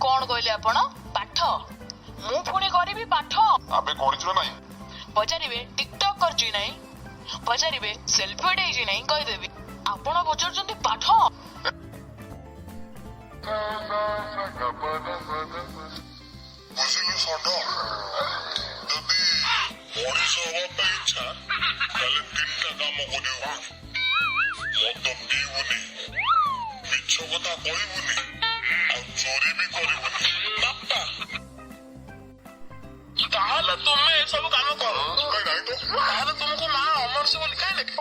कौन कहले आपण पाठ मु पुणी करी पाठ आबे करिछु ना नहीं पचारे टिकटक करछि नहीं पचारे सेल्फी डेछि नहीं कहिदेबी आपण पचारुचंती पाठ बुझिलु सड जदि मनीष हवा पे इच्छा ताले तीनटा काम करियो मत पीबुनी मिछ कथा कहबुनी आ चोरी भी करबुनी बापा ताहले तुम सब काम करो कहीं नहीं तो ताहले तुमको मां अमर से बोली काहे लेके